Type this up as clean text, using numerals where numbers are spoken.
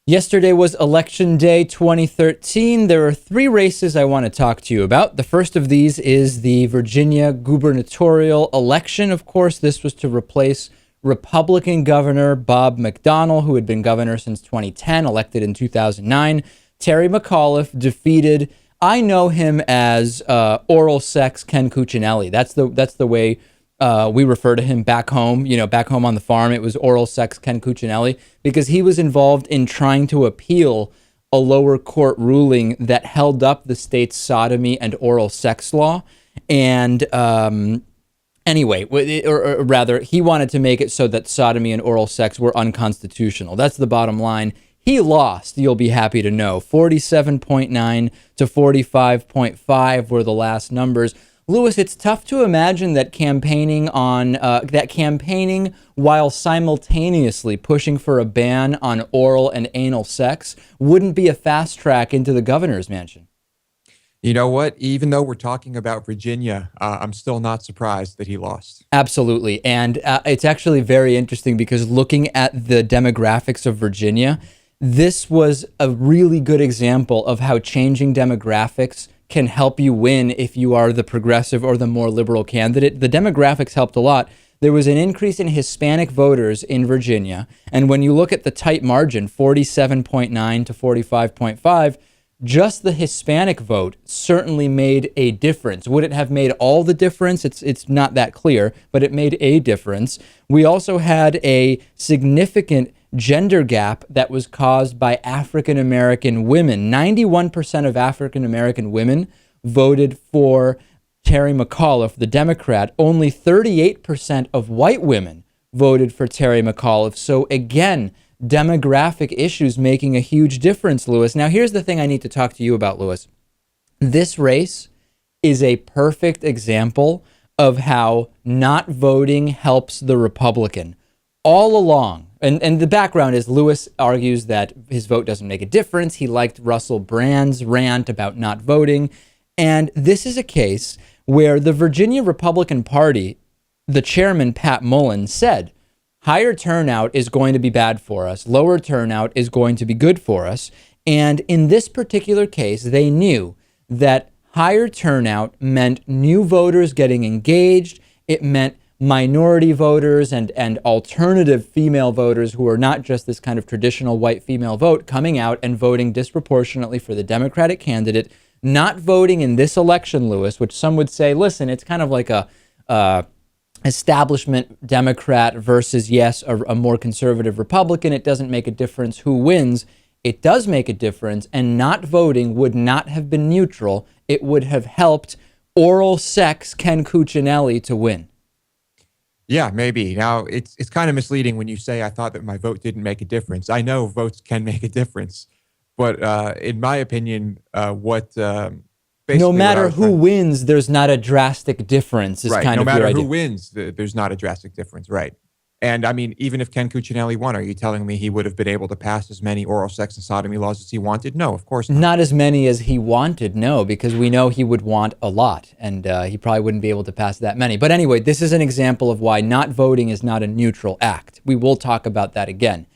Yesterday was Election Day 2013. There are three races I want to talk to you about. The first of these is the Virginia gubernatorial election. Of course, this was to replace Republican Governor Bob McDonnell, who had been governor since 2010, elected in 2009. Terry McAuliffe defeated, I know him as oral sex Ken Cuccinelli. That's the way we refer to him back home. You know, back home on the farm, it was oral sex Ken Cuccinelli, because he was involved in trying to appeal a lower court ruling that held up the state's sodomy and oral sex law. And anyway, or rather, he wanted to make it so that sodomy and oral sex were unconstitutional. That's the bottom line. He lost, you'll be happy to know. 47.9 to 45.5 were the last numbers. Lewis, it's tough to imagine that campaigning while simultaneously pushing for a ban on oral and anal sex wouldn't be a fast track into the governor's mansion. You know what? Even though we're talking about Virginia, I'm still not surprised that he lost. Absolutely. And it's actually very interesting because looking at the demographics of Virginia, this was a really good example of how changing demographics can help you win if you are the progressive or the more liberal candidate. The demographics helped a lot. There was an increase in Hispanic voters in Virginia. And when you look at the tight margin, 47.9 to 45.5, just the Hispanic vote certainly made a difference. Would it have made all the difference? It's not that clear, but it made a difference. We also had a significant gender gap that was caused by African American women. 91% of African American women voted for Terry McAuliffe, the Democrat. Only 38% of white women voted for Terry McAuliffe. So again, demographic issues making a huge difference, Lewis. Now, here's the thing I need to talk to you about, Lewis. This race is a perfect example of how not voting helps the Republican. All along, and the background is Lewis argues that his vote doesn't make a difference. He liked Russell Brand's rant about not voting. And this is a case where the Virginia Republican Party, the chairman, Pat Mullen, said, higher turnout is going to be bad for us. Lower turnout is going to be good for us. And in this particular case, they knew that higher turnout meant new voters getting engaged. It meant minority voters and alternative female voters who are not just this kind of traditional white female vote coming out and voting disproportionately for the Democratic candidate. Not voting in this election, Lewis, which some would say, listen, it's kind of like a establishment Democrat versus, yes, a more conservative Republican. It doesn't make a difference who wins. It does make a difference, and not voting would not have been neutral. It would have helped oral sex Ken Cuccinelli to win. Yeah, maybe. Now, it's kind of misleading when you say I thought that my vote didn't make a difference. I know votes can make a difference, but in my opinion, no matter who wins, there's not a drastic difference. Is right. Kind no of matter your who idea. wins, there's not a drastic difference. Right. And I mean, even if Ken Cuccinelli won, are you telling me he would have been able to pass as many oral sex and sodomy laws as he wanted? No, of course not. Not as many as he wanted, no, because we know he would want a lot, and he probably wouldn't be able to pass that many. But anyway, this is an example of why not voting is not a neutral act. We will talk about that again.